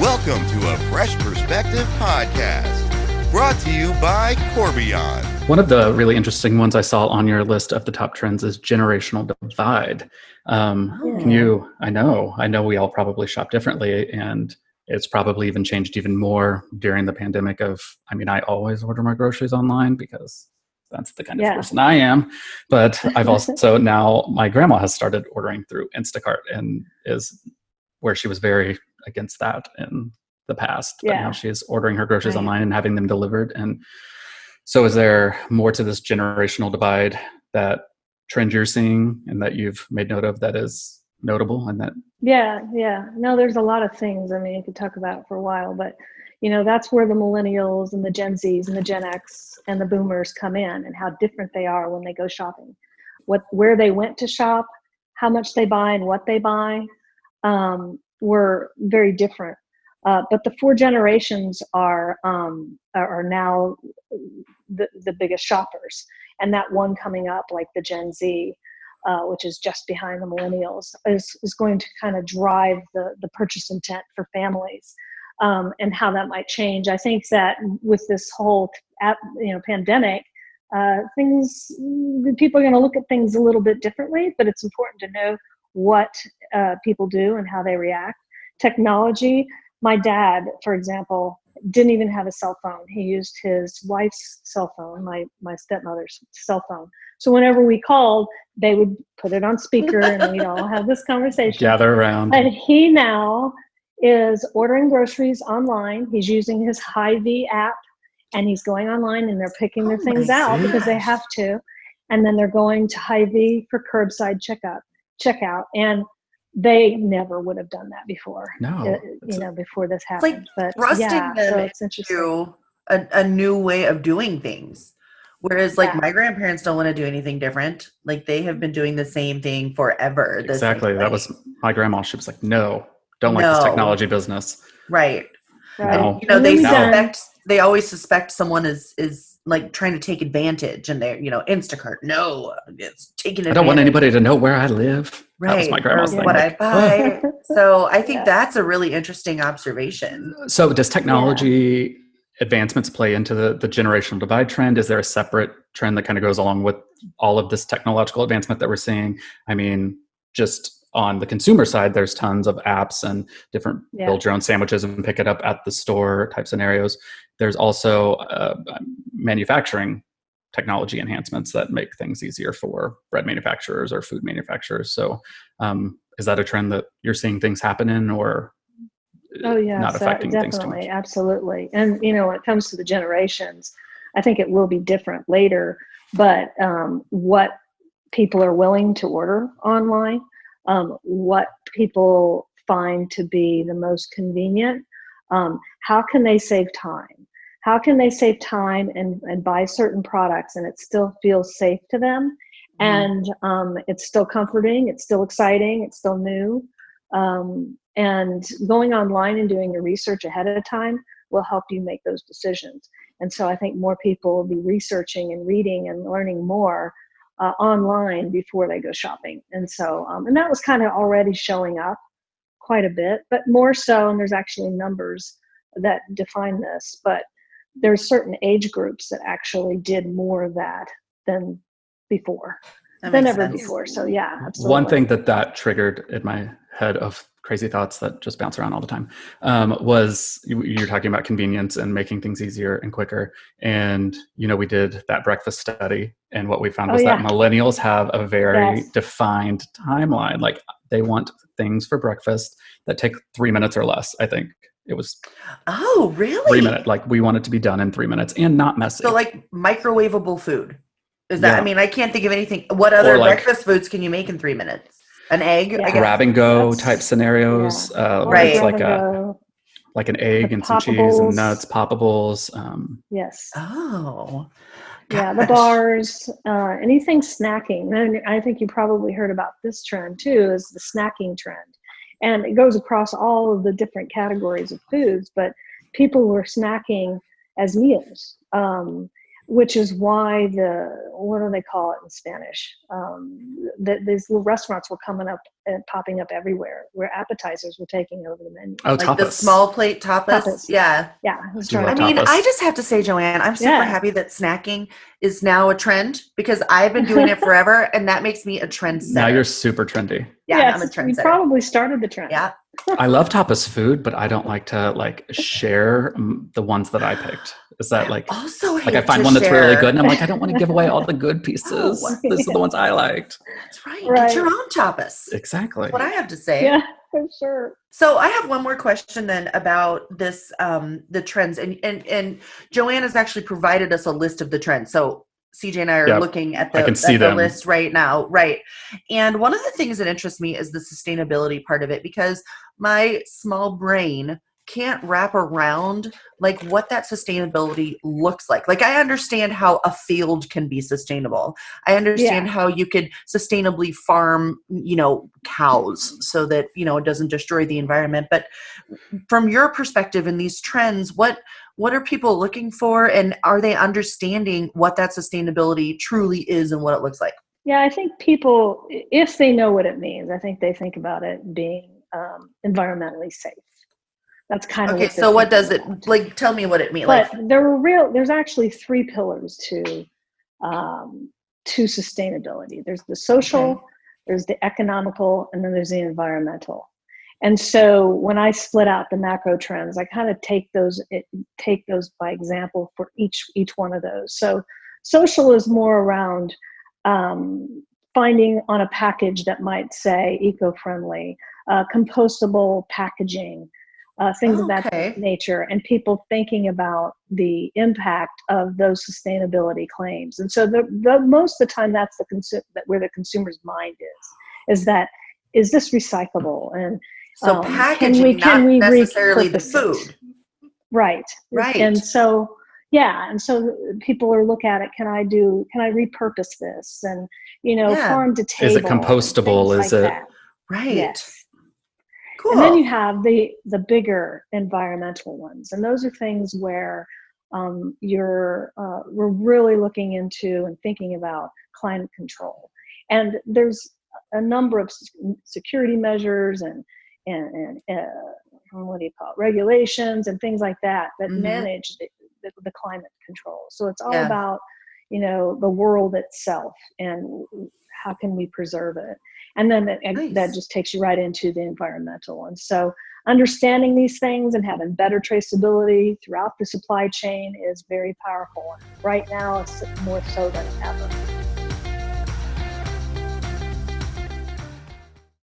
Welcome to a Fresh Perspective podcast, brought to you by Corbion. One of the really interesting ones I saw on your list of the top trends is generational divide. I know we all probably shop differently, and it's probably even changed even more during the pandemic I always order my groceries online because that's the kind of person I am. But I've also now, my grandma has started ordering through Instacart and is where she was very against that in the past. But now she's ordering her groceries online and having them delivered. And so is there more to this generational divide, that trend you're seeing and that you've made note of that is notable? And that no, there's a lot of things you could talk about for a while, but that's where the millennials and the Gen Zs and the Gen X and the boomers come in, and how different they are when they go shopping, where they went to shop, how much they buy and what they buy were very different. But the four generations are now the biggest shoppers, and that one coming up, like the Gen Z, which is just behind the millennials, is going to kind of drive the purchase intent for families, and how that might change. I think that with this whole pandemic, people are going to look at things a little bit differently, but it's important to know what people do and how they react. Technology. My dad, for example, didn't even have a cell phone. He used his wife's cell phone, my stepmother's cell phone. So whenever we called, they would put it on speaker and we'd all have this conversation. Gather around. And he now is ordering groceries online. He's using his Hy-Vee app, and he's going online and they're picking their things out because they have to. And then they're going to Hy-Vee for curbside checkout. And they never would have done that before. No, before this happened. It's like thrusting them it's interesting. a new way of doing things. Whereas my grandparents don't want to do anything different. Like, they have been doing the same thing forever. Exactly. That was my grandma. She was like, no, don't like this technology business. Right. No. And they always suspect someone is like trying to take advantage, and they're, Instacart. No, it's taking advantage. I don't want anybody to know where I live. Right. That was my grandma's thing. What I buy. So I think that's a really interesting observation. So does technology advancements play into the generational divide trend? Is there a separate trend that kind of goes along with all of this technological advancement that we're seeing? Just on the consumer side, there's tons of apps and different build your own sandwiches and pick it up at the store type scenarios. There's also manufacturing technology enhancements that make things easier for bread manufacturers or food manufacturers. So is that a trend that you're seeing things happen in, or not affecting things too much? Absolutely. And, when it comes to the generations, I think it will be different later, but what people are willing to order online, what people find to be the most convenient, how can they save time? How can they save time and buy certain products and it still feels safe to them? And it's still comforting, it's still exciting, it's still new. And going online and doing your research ahead of time will help you make those decisions. And so I think more people will be researching and reading and learning more online before they go shopping. And so, and that was kind of already showing up quite a bit, but more so, and there's actually numbers that define this, but there's certain age groups that actually did more of that than before, than ever before. So yeah, absolutely. One thing that triggered in my head of crazy thoughts that just bounce around all the time was you're talking about convenience and making things easier and quicker. And, we did that breakfast study, and what we found was that millennials have a very defined timeline. Like, they want things for breakfast that take 3 minutes or less. I think it was. Oh, really? 3 minutes. Like, we want it to be done in 3 minutes and not messy. So like microwavable food. Is that, I can't think of anything. What other breakfast foods can you make in 3 minutes? An egg? I guess. Grab and go type scenarios. Where it's like an egg and some cheese and nuts, poppables. Yes. Oh. Yeah, the bars, anything snacking. And I think you probably heard about this trend too, is the snacking trend. And it goes across all of the different categories of foods, but people were snacking as meals. which is why what do they call it in Spanish? These little restaurants were coming up and popping up everywhere, where appetizers were taking over the menu. Oh, Like tapas. the small plate tapas. Tapas. Yeah. Yeah. I I mean, tapas. I just have to say, JoAnn, I'm super Yeah. happy that snacking is now a trend, because I've been doing it forever, and that makes me a trendsetter. Now you're super trendy. Yeah, Yes, I'm a we trendsetter. probably started the trend. Yeah. I love tapas food, but I don't like to share the ones that I picked. Is that Also hate I find to one that's really share. good, and I'm like, I don't want to give away all the good pieces. No. These are the ones I liked. That's right. Right. Get your own tapas. Exactly. That's what I have to say. Yeah, for sure. So I have one more question then about this, the trends, and JoAnn has actually provided us a list of the trends. So CJ and I are looking at I can see the them. list right now. Right. And one of the things that interests me is the sustainability part of it, because my small brain can't wrap around like what that sustainability looks like. Like, I understand how a field can be sustainable. I understand how you could sustainably farm, cows so that, it doesn't destroy the environment. But from your perspective in these trends, what are people looking for, and are they understanding what that sustainability truly is and what it looks like? Yeah, I think people, if they know what it means, I think they think about it being environmentally safe. That's kind of okay. So what does it like? Tell me what it means. But there's actually 3 pillars to sustainability. There's the social, there's the economical, and then there's the environmental. And so when I split out the macro trends, I kind of take those by example for each one of those. So social is more around finding on a package that might say eco-friendly, compostable packaging, things of that nature, and people thinking about the impact of those sustainability claims. And so most of the time, that's where the consumer's mind is that, is this recyclable? And so packaging, not necessarily the food. Right. And so, and so people are look at it. Can I repurpose this? And, farm to table. Is it compostable? Is it? That. Right. Yes. Cool. And then you have the bigger environmental ones. And those are things where we're really looking into and thinking about climate control. And there's a number of security measures and what do you call it, regulations and things like that manage the climate control. So it's all about, the world itself and how can we preserve it. And then that just takes you right into the environmental. And so understanding these things and having better traceability throughout the supply chain is very powerful. Right now, it's more so than ever.